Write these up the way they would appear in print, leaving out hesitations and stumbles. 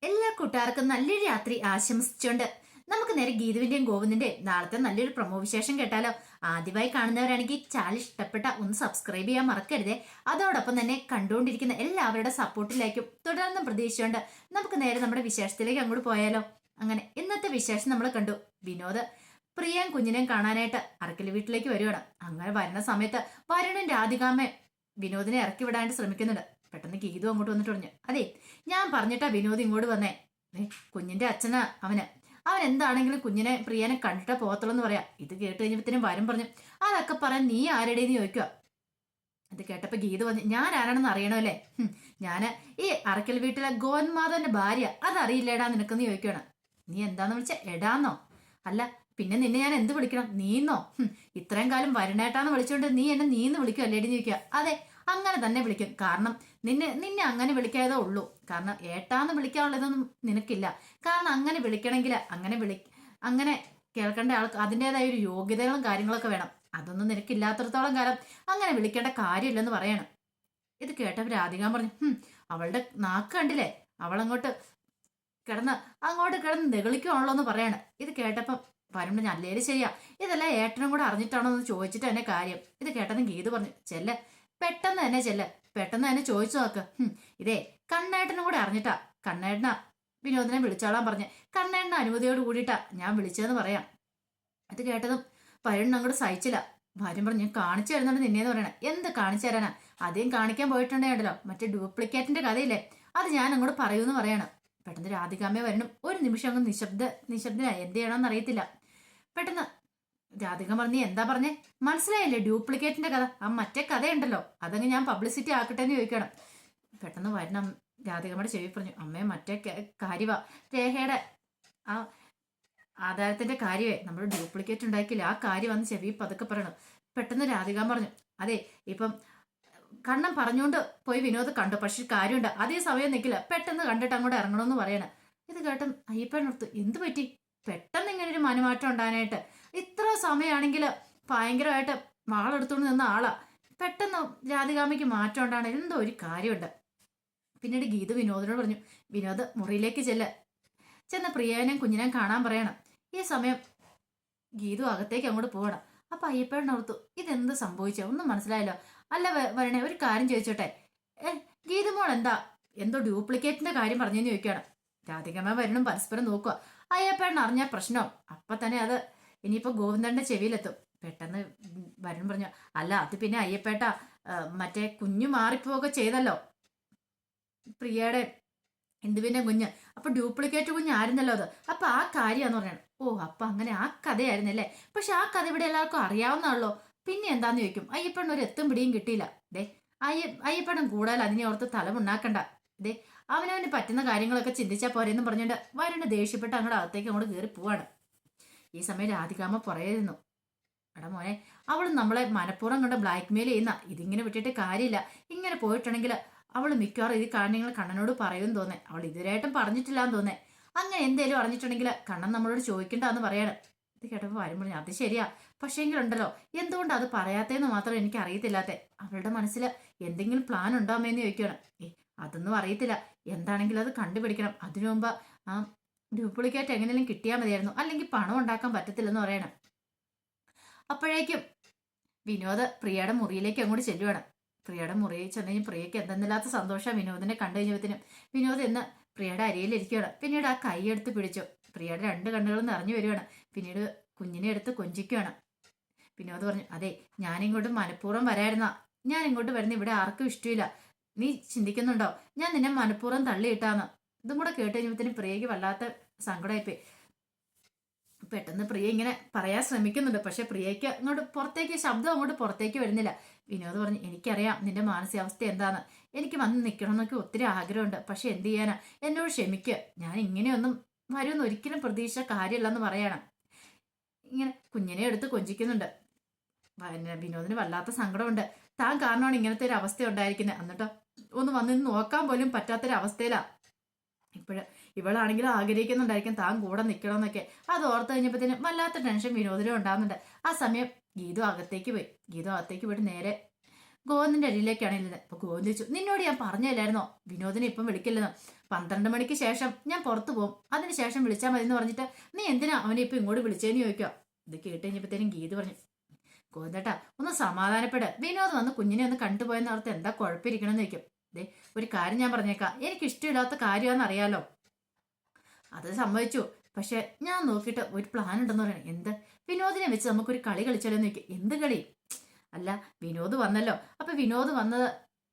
എല്ലാ കൂട്ടുകാർക്കും നല്ലൊരു രാത്രി ആശംസിച്ചുകൊണ്ട് നമുക്ക് നേരെ ഗീതുവിന്റെയും ഗോവിന്ദിന്റെയും നാളത്തെ നല്ലൊരു പ്രൊമോ വിശേഷം കേട്ടാലോ. ആദ്യമായി കാണുന്നവരാണെങ്കിൽ ചാനൽ ഇഷ്ടപ്പെട്ട ഒന്ന് സബ്സ്ക്രൈബ് ചെയ്യാൻ മറക്കരുതേ. അതോടൊപ്പം തന്നെ കണ്ടുകൊണ്ടിരിക്കുന്ന എല്ലാവരുടെ സപ്പോർട്ടിലേക്കും തുടർന്നും പ്രതീക്ഷിച്ചുകൊണ്ട് നമുക്ക് നേരെ നമ്മുടെ വിശേഷത്തിലേക്ക് അങ്ങോട്ട് പോയാലോ. അങ്ങനെ ഇന്നത്തെ വിശേഷം നമ്മൾ കണ്ടു. വിനോദ് പ്രിയയും കുഞ്ഞിനെയും കാണാനായിട്ട് അറക്കല് വീട്ടിലേക്ക് വരുവാണ്. അങ്ങനെ വരുന്ന സമയത്ത് വരുണും രാധികാമ്മയും വിനോദിനെ ഇറക്കി വിടാനായിട്ട് ശ്രമിക്കുന്നുണ്ട്. പെട്ടെന്ന് ഗീതു അങ്ങോട്ട് വന്നിട്ട് പറഞ്ഞു, അതെ ഞാൻ പറഞ്ഞിട്ടാ വിനോദ് ഇങ്ങോട്ട് വന്നേ. കുഞ്ഞിന്റെ അച്ഛനാ അവൻ എന്താണെങ്കിലും കുഞ്ഞിനെ പ്രിയനെ കണ്ടിട്ടേ പോകത്തുള്ളൂ എന്ന് പറയാം. ഇത് കേട്ട് കഴിഞ്ഞപ്പോഴത്തേനും വരും പറഞ്ഞു, അതൊക്കെ പറയാൻ നീ ആരുടേന്ന് ചോദിക്കുക. ഇത് കേട്ടപ്പോ ഗീത പറഞ്ഞു, ഞാൻ ആരാണെന്ന് അറിയണമല്ലേ. ഞാന് ഈ അറക്കൽ വീട്ടിലെ ഗോന്മാതന്റെ ഭാര്യ, അതറിയില്ലേടാ നിനക്കെന്ന് ചോദിക്കണം. നീ എന്താന്ന് വിളിച്ച എടാന്നോ? അല്ല പിന്നെ നിന്നെ ഞാൻ എന്ത് വിളിക്കണം? നീന്നോ? ഇത്രയും കാലം വരുണേട്ടാന്ന് വിളിച്ചോണ്ട് നീ എന്നെ നീന്ന് വിളിക്കുക അല്ലേടിന്ന് ചോദിക്കുക. അതെ അങ്ങനെ തന്നെ വിളിക്കും. കാരണം നിന്നെ അങ്ങനെ വിളിക്കാതേ ഉള്ളൂ. കാരണം ഏട്ടാന്ന് വിളിക്കാനുള്ളതൊന്നും നിനക്കില്ല. കാരണം അങ്ങനെ വിളിക്കണമെങ്കിൽ അങ്ങനെ കേൾക്കേണ്ട ആൾക്ക് അതിൻ്റെതായ ഒരു യോഗ്യതകളും കാര്യങ്ങളൊക്കെ വേണം. അതൊന്നും നിനക്കില്ലാത്തടത്തോളം കാലം അങ്ങനെ വിളിക്കേണ്ട കാര്യമില്ലെന്ന് പറയണം. ഇത് കേട്ടവർ രാധികാൻ പറഞ്ഞു, അവളുടെ നാക്ക് കണ്ടില്ലേ, അവളങ്ങോട്ട് കിടന്ന് നെകളിക്കുവാണല്ലോ എന്ന് പറയാണ്. ഇത് കേട്ടപ്പം വരുമ്പോൾ അല്ലേലും ശരിയാ, ഇതെല്ലാം ഏട്ടനും കൂടെ അറിഞ്ഞിട്ടാണോ എന്ന് ചോദിച്ചിട്ട് തന്നെ കാര്യം. ഇത് കേട്ടതും ഗീത് പറഞ്ഞു, പെട്ടെന്ന് തന്നെ ചോദിച്ചു നോക്ക്. ഇതേ കണ്ണേട്ടനും കൂടെ അറിഞ്ഞിട്ടാ. കണ്ണേട്ടനാ വിനോദിനെ വിളിച്ചോളാൻ പറഞ്ഞ് കണ്ണേട്ടന് അനുമതിയോട് കൂടിയിട്ടാ ഞാൻ വിളിച്ചതെന്ന് പറയാം. ഇത് കേട്ടതും വരുൺ അങ്ങോട്ട് സഹിച്ചില്ല. ഭാര്യ പറഞ്ഞു, ഞാൻ കാണിച്ചു തരുന്നുണ്ട് നിന്നേന്ന് പറയണേ. എന്ത് കാണിച്ചു തരാനാ? ആദ്യം കാണിക്കാൻ പോയിട്ടുണ്ടല്ലോ മറ്റേ ഡ്യൂപ്ലിക്കേറ്റിന്റെ കഥയില്ലേ, അത് ഞാൻ അങ്ങോട്ട് പറയൂന്ന് പറയാണ്. പെട്ടെന്ന് രാധികാമ്മയെ വരണം ഒരു നിമിഷം അങ്ങ് നിശബ്ദനായി. എന്ത് ചെയ്യണമെന്ന് അറിയത്തില്ല. പെട്ടെന്ന് രാധിക പറഞ്ഞു, എന്താ പറഞ്ഞേ? മനസ്സിലായില്ലേ ഡ്യൂപ്ലിക്കേറ്റിന്റെ കഥ? ആ മറ്റേ കഥയുണ്ടല്ലോ, അതങ്ങ് ഞാൻ പബ്ലിസിറ്റി ആക്കട്ടെ എന്ന് ചോദിക്കണം. പെട്ടെന്ന് വരണം രാധികമ്മയുടെ ചെവി പറഞ്ഞു, അമ്മയെ മറ്റേ കാര്യവാ, രേഖയുടെ ആ ആധാരത്തിന്റെ കാര്യമേ, നമ്മൾ ഡ്യൂപ്ലിക്കേറ്റ് ഉണ്ടാക്കിയില്ല, ആ കാര്യം വന്ന് ചെവി പതുക്കെ പറയണം. പെട്ടെന്ന് രാധികാൻ പറഞ്ഞു, അതെ ഇപ്പം കണ്ണം പറഞ്ഞുകൊണ്ട് പോയി വിനോദ് കണ്ടു, പക്ഷെ കാര്യമുണ്ട് അതേ സമയം നിൽക്കില്ല, പെട്ടെന്ന് കണ്ടിട്ട് അങ്ങോട്ട് ഇറങ്ങണമെന്ന് പറയണ. ഇത് കേട്ടും അയ്യപ്പനടുത്ത് എന്ത് പറ്റി പെട്ടെന്ന് ഇങ്ങനെ ഒരു മനമാറ്റം ഉണ്ടാകാനായിട്ട്? ഇത്ര സമയമാണെങ്കിൽ ഭയങ്കരമായിട്ട് മാളെടുത്തുകൊണ്ട് നിന്ന ആളാ, പെട്ടെന്ന് രാധികാമ്മയ്ക്ക് മാറ്റം ഉണ്ടാണ്, എന്തോ ഒരു കാര്യമുണ്ട്. പിന്നീട് ഗീത വിനോദിനോട് പറഞ്ഞു, വിനോദ് മുറിയിലേക്ക് ചെന്ന് പ്രിയനെയും കുഞ്ഞിനെയും കാണാൻ പറയണം. ഈ സമയം ഗീതു അകത്തേക്ക് അങ്ങോട്ട് പോകണം. അപ്പൊ അയ്യപ്പനോർത്തു, ഇതെന്ത് സംഭവിച്ചോ ഒന്നും മനസ്സിലായല്ലോ. അല്ല വരണേ, ഒരു കാര്യം ചോദിച്ചോട്ടെ, ഗീതുമോൾ എന്തോ ഡ്യൂപ്ലിക്കേറ്റിന്റെ കാര്യം പറഞ്ഞെന്ന് ചോദിക്കുകയാണ്. രാധികമ്മ വരണം പരസ്പരം നോക്കുക. അയ്യപ്പേട്ടൻ അറിഞ്ഞ പ്രശ്നം അപ്പൊ തന്നെ അത് ഇനിയിപ്പോ ഗോവിന്ദന്റെ ചെവിയിലെത്തും. പെട്ടെന്ന് വരണം പറഞ്ഞു, അല്ല അത് പിന്നെ അയ്യപ്പേട്ട മറ്റേ കുഞ്ഞു മാറിപ്പോവുക ചെയ്തല്ലോ, പ്രിയയുടെ ഇന്ദുവിന്റെ കുഞ്ഞ്. അപ്പൊ ഡ്യൂപ്ലിക്കേറ്റ് കുഞ്ഞ് ആയിരുന്നല്ലോ അത്. അപ്പൊ ആ കാര്യമാന്ന് പറയണം. ഓ അപ്പൊ അങ്ങനെ ആ കഥയായിരുന്നല്ലേ. പക്ഷെ ആ കഥ ഇവിടെ എല്ലാവർക്കും അറിയാവുന്നതാണല്ലോ, പിന്നെ എന്താന്ന് ചോദിക്കും. അയ്യപ്പണ്ണ ഒരു എത്തും പിടിയും കിട്ടിയില്ല. ദേ അയ്യപ്പണ്ണൻ കൂടുതൽ അതിനെ ഓർത്ത് തലമുണ്ടാക്കണ്ട. ദേ അവനവന് പറ്റുന്ന കാര്യങ്ങളൊക്കെ ചിന്തിച്ചാൽ പോരെന്നും പറഞ്ഞുകൊണ്ട് വരുണ് ദേഷ്യപ്പെട്ട് അങ്ങോട്ട് അകത്തേക്ക് അങ്ങോട്ട് കയറി പോവാണ്. ഈ സമയം രാധികാമ്മ പറയുന്നു, എടാ മോനെ, അവൾ നമ്മളെ മനഃപൂർവ്വം കൊണ്ട് ബ്ലാക്ക് മെയിൽ ചെയ്യുന്ന, ഇതിങ്ങനെ വിട്ടിട്ട് കാര്യമില്ല. ഇങ്ങനെ പോയിട്ടുണ്ടെങ്കിൽ അവൾ മിക്കവാറും ഇത് കാര്യങ്ങൾ കണ്ണനോട് പറയുമെന്ന് തോന്നേ. അവൾ ഇതുവരെയായിട്ടും പറഞ്ഞിട്ടില്ലാന്ന് തോന്നേ. അങ്ങനെ എന്തേലും അറിഞ്ഞിട്ടുണ്ടെങ്കിൽ കണ്ണൻ നമ്മളോട് ചോദിക്കണ്ടെന്ന് പറയണം. ഇത് കേട്ടപ്പോൾ വരുമ്പോൾ അത് ശരിയാ, പക്ഷേങ്കിലുണ്ടല്ലോ എന്തുകൊണ്ട് അത് പറയാത്തേന്ന് മാത്രം എനിക്ക് അറിയത്തില്ലാത്തേ. അവളുടെ മനസ്സിൽ എന്തെങ്കിലും പ്ലാൻ ഉണ്ടോ അമ്മേന്ന് ചോദിക്കണം. അതൊന്നും അറിയത്തില്ല. എന്താണെങ്കിലും അത് കണ്ടുപിടിക്കണം. അതിനു മുമ്പ് ആ ഡ്യൂപ്ലിക്കേറ്റ് എങ്ങനെയും കിട്ടിയാൽ മതിയായിരുന്നു, അല്ലെങ്കിൽ പണം ഉണ്ടാക്കാൻ പറ്റത്തില്ലെന്ന് പറയണം. അപ്പോഴേക്കും വിനോദ് പ്രിയയുടെ മുറിയിലേക്ക് അങ്ങോട്ട് ചെല്ലുവാണ്. പ്രിയയുടെ മുറിയിൽ ചെന്ന് കഴിഞ്ഞ് പ്രിയയ്ക്ക് എന്തെന്നില്ലാത്ത സന്തോഷം വിനോദിനെ കണ്ടു കഴിഞ്ഞപ്പത്തിനും വിനോദ് എന്ന് പ്രിയയുടെ അരിയിലിരിക്കുകയാണ്. പിന്നീട് ആ കൈ എടുത്ത് പിടിച്ചു. പ്രിയയുടെ രണ്ട് കണ്ണുകളും നിറഞ്ഞു വരികയാണ്. പിന്നീട് കുഞ്ഞിനെ എടുത്ത് കൊഞ്ചിക്കുകയാണ്. വിനോദ് പറഞ്ഞു, അതെ ഞാനിങ്ങോട്ട് മനഃപൂർവ്വം വരായിരുന്ന, ഞാൻ ഇങ്ങോട്ട് വരുന്ന ഇവിടെ ആർക്കും ഇഷ്ടമില്ല. നീ ചിന്തിക്കുന്നുണ്ടോ ഞാൻ നിന്നെ മനഃപൂർവ്വം തള്ളിയിട്ടാന്ന്? ഇതും കൂടെ കേട്ട് കഴിഞ്ഞപ്പത്തിന് പ്രിയയ്ക്ക് വല്ലാത്ത സങ്കടമായിപ്പോയി. പെട്ടെന്ന് പ്രിയ ഇങ്ങനെ പറയാൻ ശ്രമിക്കുന്നുണ്ട്, പക്ഷെ പ്രിയയ്ക്ക് അങ്ങോട്ട് പുറത്തേക്ക് ശബ്ദം അങ്ങോട്ട് പുറത്തേക്ക് വരുന്നില്ല. വിനോദ് പറഞ്ഞു, എനിക്കറിയാം നിന്റെ മാനസികാവസ്ഥ എന്താന്ന്, എനിക്ക് വന്ന് നിൽക്കണമെന്നൊക്കെ ഒത്തിരി ആഗ്രഹമുണ്ട്, പക്ഷെ എന്ത് ചെയ്യാനാ, എന്നോട് ക്ഷമിക്കുക, ഞാൻ ഇങ്ങനെയൊന്നും വരുമെന്ന് ഒരിക്കലും പ്രതീക്ഷിച്ച കാര്യമല്ലെന്ന് പറയണം. ഇങ്ങനെ കുഞ്ഞിനെ എടുത്ത് കൊഞ്ചിക്കുന്നുണ്ട്. വിനോദിന് വല്ലാത്ത സങ്കടമുണ്ട്. താൻ കാരണമാണ് ഇങ്ങനത്തെ ഒരു അവസ്ഥ ഉണ്ടായിരിക്കുന്നത്, എന്നിട്ടോ ഒന്ന് വന്ന് നോക്കാൻ പോലും പറ്റാത്തൊരവസ്ഥയിലാ. ഇവളാണെങ്കിലും ആഗ്രഹിക്കുന്നുണ്ടായിരിക്കും താൻ കൂടെ നിൽക്കണമെന്നൊക്കെ. അത് ഓർത്ത് കഴിഞ്ഞപ്പോഴത്തേനും വല്ലാത്ത ടെൻഷൻ വിനോദിനും ഉണ്ടാകുന്നുണ്ട്. ആ സമയം ഗീതു അകത്തേക്ക് പോയി. ഗീതു അകത്തേക്ക് പോയിട്ട് നേരെ ഗോവിന്ദന്റെ അരിയിലേക്കാണ് ഇരുന്നത്. അപ്പൊ ഗോവിന്ദ് ചോദിച്ചു, നിന്നോട് ഞാൻ പറഞ്ഞല്ലായിരുന്നോ വിനോദിനെ ഇപ്പം വിളിക്കില്ലെന്ന്? 12 മണിക്ക് ശേഷം ഞാൻ പുറത്തു പോകും, അതിനുശേഷം വിളിച്ചാൽ മതി എന്ന് പറഞ്ഞിട്ട് നീ എന്തിനാ അവനെ ഇപ്പൊ ഇങ്ങോട്ട് വിളിച്ചേന്ന് ചോദിക്കുക. ഇത് കേട്ട് കഴിഞ്ഞപ്പോഴത്തേനും ഗീത് പറഞ്ഞു, ഗോവിന്ദേട്ടാ ഒന്ന് സമാധാനപ്പെട്, വിനോദ് വന്ന് കുഞ്ഞിനെ ഒന്ന് കണ്ടുപോയെന്ന് ഓർത്ത് എന്താ കുഴപ്പമിരിക്കണമെന്ന് ചോദിക്കും. ദേ ഒരു കാര്യം ഞാൻ പറഞ്ഞേക്കാം, എനിക്ക് ഇഷ്ടമില്ലാത്ത കാര്യമാണെന്ന് അറിയാലോ, അത് സമ്മതിച്ചു. പക്ഷെ ഞാൻ നോക്കിയിട്ട് ഒരു പ്ലാൻ ഉണ്ടെന്ന് പറയണേ. എന്ത്? വിനോദിനെ വെച്ച് നമുക്കൊരു കളി കളിച്ചാലോ എന്ന് ചോദിക്കും. എന്ത് കളി? അല്ല, വിനോദ് വന്നല്ലോ, അപ്പൊ വിനോദ് വന്നത്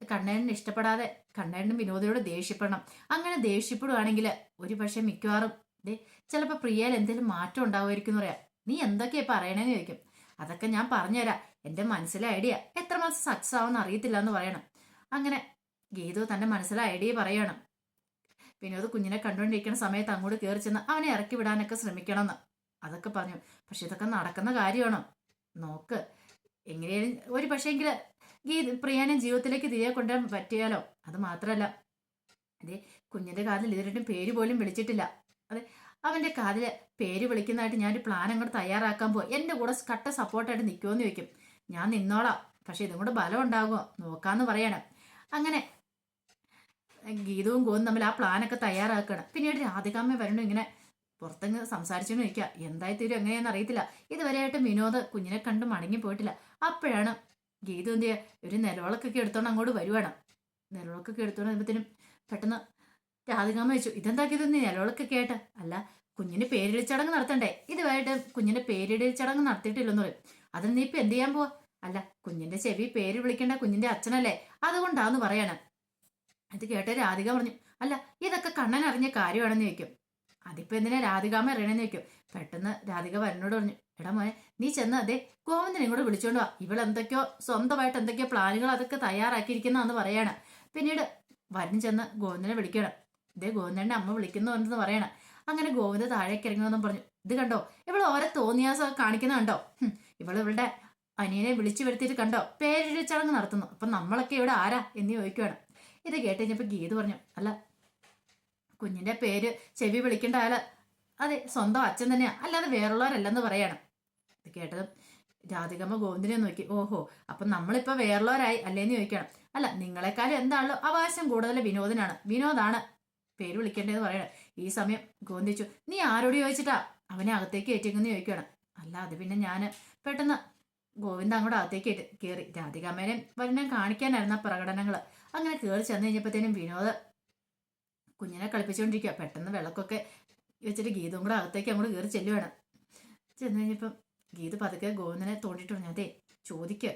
കണ്ണേട്ടന് ഇഷ്ടപ്പെടാതെ കണ്ണേട്ടനും വിനോദിനോട് ദേഷ്യപ്പെടണം. അങ്ങനെ ദേഷ്യപ്പെടുവാണെങ്കിൽ ഒരു പക്ഷെ മിക്കവാറും ചിലപ്പോ പ്രിയയിൽ എന്തെങ്കിലും മാറ്റം ഉണ്ടാവുമായിരിക്കും എന്ന് പറയാം. നീ എന്തൊക്കെയാ പറയണേന്ന് ചോദിക്കും. അതൊക്കെ ഞാൻ പറഞ്ഞുതരാം, എന്റെ മനസ്സിലെ ഐഡിയ എത്രമാസം സക്സസ് ആവുമെന്ന് അറിയത്തില്ല എന്ന് പറയണം. അങ്ങനെ ഗീതു തന്റെ മനസ്സിലെ ഐഡിയ പറയണം. വിനോദ് കുഞ്ഞിനെ കണ്ടുകൊണ്ടിരിക്കുന്ന സമയത്ത് അങ്ങോട്ട് കയറി ചെന്ന് അവനെ ഇറക്കി വിടാനൊക്കെ ശ്രമിക്കണമെന്ന് അതൊക്കെ പറഞ്ഞു. പക്ഷെ ഇതൊക്കെ നടക്കുന്ന കാര്യമാണോ? നോക്ക്, എങ്ങനെയാലും ഒരു പക്ഷേങ്കിൽ പ്രിയാനെ ജീവിതത്തിലേക്ക് തിരികെ കൊണ്ടുവരാൻ പറ്റിയാലോ. അത് മാത്രമല്ല, അതെ കുഞ്ഞിന്റെ കാതിൽ ഇതിട്ടും പേര് പോലും വിളിച്ചിട്ടില്ല. അതെ അവന്റെ കാതില് പേര് വിളിക്കുന്നതായിട്ട് ഞാനൊരു പ്ലാൻ അങ്ങോട്ട് തയ്യാറാക്കാൻ പോവാ. എന്റെ കൂടെ കട്ട സപ്പോർട്ടായിട്ട് നിൽക്കുമെന്ന് ചോദിക്കും. ഞാൻ നിന്നോളാം, പക്ഷെ ഇതും കൂടെ ബലം ഉണ്ടാകുമോ നോക്കാന്ന് പറയണം. അങ്ങനെ ഗീതവും ഗോവും തമ്മിൽ ആ പ്ലാനൊക്കെ തയ്യാറാക്കണം. പിന്നീട് രാധികാമ്മ വരണു ഇങ്ങനെ പുറത്തങ്ങ് സംസാരിച്ചെന്ന് ചോദിക്കുക. എന്തായി തീരും എങ്ങനെയാണെന്ന് അറിയത്തില്ല. ഇതുവരെയായിട്ട് വിനോദ് കുഞ്ഞിനെ കണ്ട് മടങ്ങി പോയിട്ടില്ല. അപ്പോഴാണ് ഗീതു എന്ത് ചെയ്യുക, ഒരു നിലവിളക്കൊക്കെ എടുത്തോണ്ട് അങ്ങോട്ട് വരുവാണ്. നിലവിളക്കൊക്കെ എടുത്തോണ്ട് വരുമ്പത്തേനും പെട്ടെന്ന് രാധികാമ്മ വെച്ചു, ഇതെന്താ ഗീതു നീ നിലവിളക്കൊക്കെ ആയിട്ട്? അല്ല, കുഞ്ഞിന് പേരിടൽ ചടങ്ങ് നടത്തണ്ടേ? ഇതുവരെയായിട്ട് കുഞ്ഞിന്റെ പേരിടൽ ചടങ്ങ് നടത്തിയിട്ടില്ലെന്ന് പറയും. അതിന് നീ ഇപ്പൊ എന്ത് ചെയ്യാൻ പോവാ? അല്ല, കുഞ്ഞിന്റെ ചെവി പേര് വിളിക്കേണ്ട കുഞ്ഞിന്റെ അച്ഛനല്ലേ, അതുകൊണ്ടാന്ന് പറയാണ്. ഇത് കേട്ട രാധിക പറഞ്ഞു, അല്ല ഇതൊക്കെ കണ്ണൻ അറിഞ്ഞ കാര്യമാണെന്ന് ചോദിക്കും. അതിപ്പോ എന്തിനാ രാധികാമ്മ അറിയണമെന്ന് ചോദിക്കും. പെട്ടെന്ന് രാധിക വരനോട് പറഞ്ഞു, എടാ മോനെ നീ ചെന്ന് അതേ ഗോവിന്ദനെ ഇങ്ങോട്ട് വിളിച്ചോണ്ട് വാ, ഇവളെന്തൊക്കെയോ സ്വന്തമായിട്ട് എന്തൊക്കെയോ പ്ലാനുകൾ അതൊക്കെ തയ്യാറാക്കിയിരിക്കുന്നതെന്ന് പറയാണ്. പിന്നീട് വരൻ ചെന്ന് ഗോവിന്ദനെ വിളിക്കണം. ഇതേ ഗോവിന്ദന്റെ അമ്മ വിളിക്കുന്നുണ്ടെന്ന് പറയണം. അങ്ങനെ ഗോവിന്ദ താഴേക്ക് ഇറങ്ങുമെന്നും പറഞ്ഞു. ഇത് കണ്ടോ, ഇവൾ ഓരോ തോന്നിയാസം കാണിക്കുന്ന കണ്ടോ, ഇവളുടെ അനിയനെ വിളിച്ചു വരുത്തിയിട്ട് കണ്ടോ പേരിടൽ ചടങ്ങ് നടത്തുന്നു, അപ്പൊ നമ്മളൊക്കെ ഇവിടെ ആരാ എന്ന് ചോദിക്കുകയാണ്. ഇത് കേട്ട് കഴിഞ്ഞപ്പോ ഗീത് പറഞ്ഞു, അല്ല കുഞ്ഞിന്റെ പേര് ചെവി വിളിക്കേണ്ട ആള് അതെ സ്വന്തം അച്ഛൻ തന്നെയാ, അല്ലാതെ വേറുള്ളവരല്ലെന്ന് പറയണം. ഇത് കേട്ടതും രാധികമ്മ ഗോവിന്ദനെ നോക്കി, ഓഹോ അപ്പൊ നമ്മളിപ്പോ വേറുള്ളവരായി അല്ലേന്ന് ചോദിക്കണം. അല്ല, നിങ്ങളെക്കാളും എന്താണല്ലോ അവകാശം കൂടുതൽ വിനോദിനാണ്, വിനോദാണ് പേര് വിളിക്കേണ്ടതെന്ന് പറയണം. ഈ സമയം ഗോവിന്ദിച്ചു, നീ ആരോട് ചോദിച്ചിട്ടാ അവനെ അകത്തേക്ക് കയറ്റിയെന്ന് ചോദിക്കണം. അല്ല അത് പിന്നെ ഞാന് പെട്ടെന്ന് ഗോവിന്ദ അങ്ങോട്ട് അകത്തേക്ക് കയറി രാധികാമ്മേനെ വരനെ കാണിക്കാനായിരുന്നു ആ പ്രകടനങ്ങൾ. അങ്ങനെ കയറി ചെന്ന് കഴിഞ്ഞപ്പോഴത്തേനും വിനോദ് കുഞ്ഞിനെ കളിപ്പിച്ചുകൊണ്ടിരിക്കുക. പെട്ടെന്ന് വിളക്കൊക്കെ വെച്ചിട്ട് ഗീതും കൂടെ അകത്തേക്ക് അങ്ങോട്ട് കയറി ചെല്ലുവാണ്. ചെന്ന് കഴിഞ്ഞപ്പം ഗീത് പതുക്കെ ഗോവിന്ദനെ തോണ്ടിട്ട് പറഞ്ഞു, അതെ ചോദിക്ക്,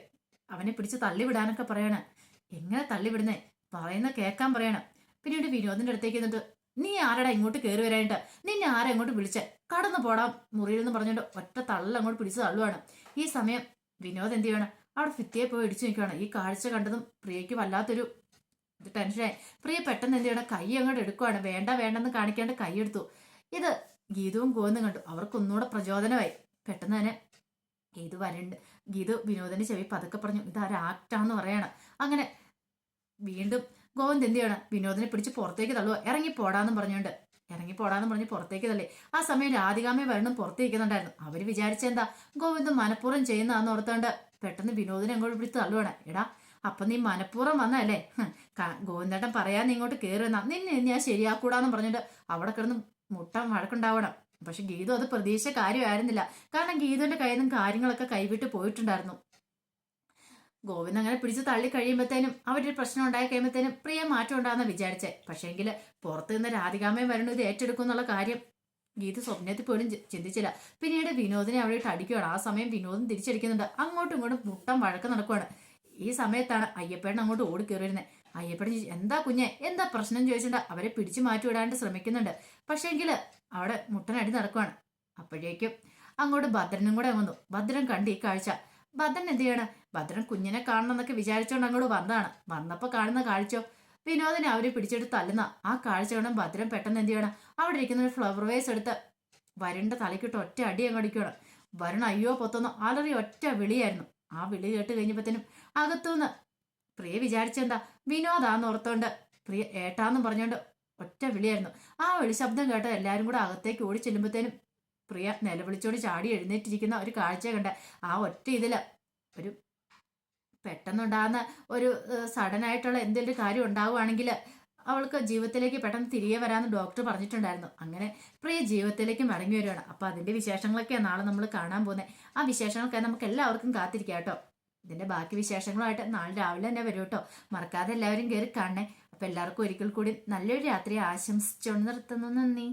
അവനെ പിടിച്ച് തള്ളിവിടാനൊക്കെ പറയണം. എങ്ങനെ തള്ളിവിടുന്നേ, പറയുന്ന കേൾക്കാൻ പറയണം. പിന്നീട് വിനോദിന്റെ അടുത്തേക്ക് എന്നിട്ട്, നീ ആരടാ ഇങ്ങോട്ട് കയറി വരാനിട്ട്, നിന്നെ ആരാ ഇങ്ങോട്ട് വിളിച്ചേ, കടന്നു പോടാം മുറിയിൽ നിന്ന് പറഞ്ഞുകൊണ്ട് ഒറ്റ തള്ളൽ അങ്ങോട്ട് പിടിച്ച് തള്ളുവാണ്. ഈ സമയം വിനോദ് എന്ത് ചെയ്യണം, അവിടെ ഭിത്തിയെ പോയി ഇടിച്ചു നിൽക്കുകയാണ്. ഈ കാഴ്ച കണ്ടതും പ്രിയയ്ക്ക് വല്ലാത്തൊരു ടെൻഷനായി. പ്രിയ പെട്ടെന്ന് എന്ത് ചെയ്യണം, കൈ അങ്ങോട്ട് എടുക്കുവാണ്. വേണ്ട വേണ്ടെന്ന് കാണിക്കാണ്ട് കൈ എടുത്തു. ഇത് ഗീതവും ഗോവിന്ദും കണ്ടു. അവർക്ക് ഒന്നുകൂടെ പ്രചോദനമായി. പെട്ടെന്ന് തന്നെ ഗീതു വിനോദിന്റെ ചെവി പതുക്കെ പറഞ്ഞു, ഇതൊരു ആക്ടാന്ന് പറയണം. അങ്ങനെ വീണ്ടും ഗോവിന്ദ് എന്ത് ചെയ്യണം, വിനോദിനെ പിടിച്ച് പുറത്തേക്ക് തള്ളുക. ഇറങ്ങിപ്പോടാന്നും പറഞ്ഞ് പുറത്തേക്ക് തള്ളി. ആ സമയം രാധികാമ്മയെ വരണം പുറത്തേക്കുന്നുണ്ടായിരുന്നു. അവര് വിചാരിച്ചെന്താ ഗോവിന്ദ് മനഃപൂർവ്വം ചെയ്യുന്നതാന്ന് ഓർത്തോണ്ട് പെട്ടെന്ന് വിനോദിനെ അങ്ങോട്ട് പിടിച്ച് തള്ളുവാണ്. എടാ അപ്പൊ നീ മനഃപൂർവ്വം വന്നല്ലേ, ഗോവിന്ദേട്ടൻ പറയാൻ നീ ഇങ്ങോട്ട് കയറി വന്നാ നിന്നെ ഞാൻ ശരിയാക്കൂടാന്ന് പറഞ്ഞിട്ട് അവിടെ കിടന്ന് മുട്ട വഴക്കുണ്ടാവണം. പക്ഷെ ഗീതു അത് പ്രതീക്ഷ കാര്യമായിരുന്നില്ല. കാരണം ഗീതുവിന്റെ കയ്യിൽ നിന്നും കാര്യങ്ങളൊക്കെ കൈവിട്ട് പോയിട്ടുണ്ടായിരുന്നു. ഗോവിന്ദ് അങ്ങനെ പിടിച്ച് തള്ളി കഴിയുമ്പോഴത്തേനും അവരൊരു പ്രശ്നം ഉണ്ടായി കഴിയുമ്പോഴത്തേനും പ്രിയ മാറ്റം ഉണ്ടാകുന്ന വിചാരിച്ചേ. പക്ഷേങ്കിൽ പുറത്ത് നിന്ന് രാധികാമ്മയും വരണം ഇത് ഏറ്റെടുക്കും എന്നുള്ള കാര്യം ഗീത സ്വപ്നത്തിൽ പോലും ചിന്തിച്ചില്ല. പിന്നീട് വിനോദിനെ അവിടെ ഇട്ട് അടിക്കുകയാണ്. ആ സമയം വിനോദം തിരിച്ചടിക്കുന്നുണ്ട്. അങ്ങോട്ടും ഇങ്ങോട്ടും മുട്ടം വഴക്ക് നടക്കുവാണ്. ഈ സമയത്താണ് അയ്യപ്പേട്ടൻ അങ്ങോട്ട് ഓടി കയറി വരുന്നത്. അയ്യപ്പേട്ടൻ എന്താ കുഞ്ഞെ എന്താ പ്രശ്നം ചോദിച്ചിട്ട് അവരെ പിടിച്ചു മാറ്റി വിടാണ്ട് ശ്രമിക്കുന്നുണ്ട്. പക്ഷേങ്കിൽ അവിടെ മുട്ടനടി നടക്കുവാണ്. അപ്പോഴേക്കും അങ്ങോട്ട് ഭദ്രനും കൂടെ വന്നു. ഭദ്രൻ കണ്ട് ഈ കാഴ്ച. ഭദ്രൻ എന്ത് ചെയ്യണം, ഭദ്രൻ കുഞ്ഞിനെ കാണണം എന്നൊക്കെ വിചാരിച്ചോണ്ട് അങ്ങോട്ട് വന്നതാണ്. വന്നപ്പോ കാണുന്ന കാഴ്ചയോ വിനോദിനെ അവരെ പിടിച്ചെടുത്ത് തല്ലുന്ന ആ കാഴ്ച വേണം. ഭദ്രൻ പെട്ടെന്ന് എന്ത് ചെയ്യണം, അവിടെ ഇരിക്കുന്ന ഒരു ഫ്ലവർ വേസ് എടുത്ത് വരുണിന്റെ തലക്കിട്ട് ഒറ്റ അടി അങ്ങടിക്കണം. വരുൺ അയ്യോ പൊത്തുന്നു അലറി ഒറ്റ വിളിയായിരുന്നു. ആ വിളി കേട്ട് കഴിഞ്ഞപ്പോഴത്തേനും അകത്തുനിന്ന് പ്രിയ വിചാരിച്ചെന്താ വിനോദാന്ന് ഓർത്തോണ്ട് പ്രിയ ഏട്ടാന്നും പറഞ്ഞോണ്ട് ഒറ്റ വിളിയായിരുന്നു. ആ വിളി ശബ്ദം കേട്ട് എല്ലാരും കൂടെ അകത്തേക്ക് ഓടി ചെല്ലുമ്പോഴത്തേനും പ്രിയ നിലവിളിച്ചോട് ചാടി എഴുന്നേറ്റിരിക്കുന്ന ഒരു കാഴ്ച കണ്ട. ആ ഒറ്റ ഇതില് ഒരു പെട്ടെന്നുണ്ടാകുന്ന ഒരു സഡൻ ആയിട്ടുള്ള എന്തെങ്കിലും കാര്യം ഉണ്ടാവുകയാണെങ്കിൽ അവൾക്ക് ജീവിതത്തിലേക്ക് പെട്ടെന്ന് തിരികെ വരാമെന്ന് ഡോക്ടർ പറഞ്ഞിട്ടുണ്ടായിരുന്നു. അങ്ങനെ പ്രിയ ജീവിതത്തിലേക്ക് മടങ്ങി വരികയാണ്. അപ്പൊ അതിന്റെ വിശേഷങ്ങളൊക്കെയാണ് നാളെ നമ്മൾ കാണാൻ പോകുന്നത്. ആ വിശേഷങ്ങളൊക്കെ നമുക്ക് എല്ലാവർക്കും കാത്തിരിക്കാം കേട്ടോ. ഇതിന്റെ ബാക്കി വിശേഷങ്ങളുമായിട്ട് നാളെ രാവിലെ തന്നെ വരും കേട്ടോ. മറക്കാതെ എല്ലാവരും കയറി കാണണേ. അപ്പൊ എല്ലാവർക്കും ഒരിക്കൽ കൂടി നല്ലൊരു രാത്രി ആശംസിച്ചുകൊണ്ട് നിർത്തുന്നു. നന്ദി.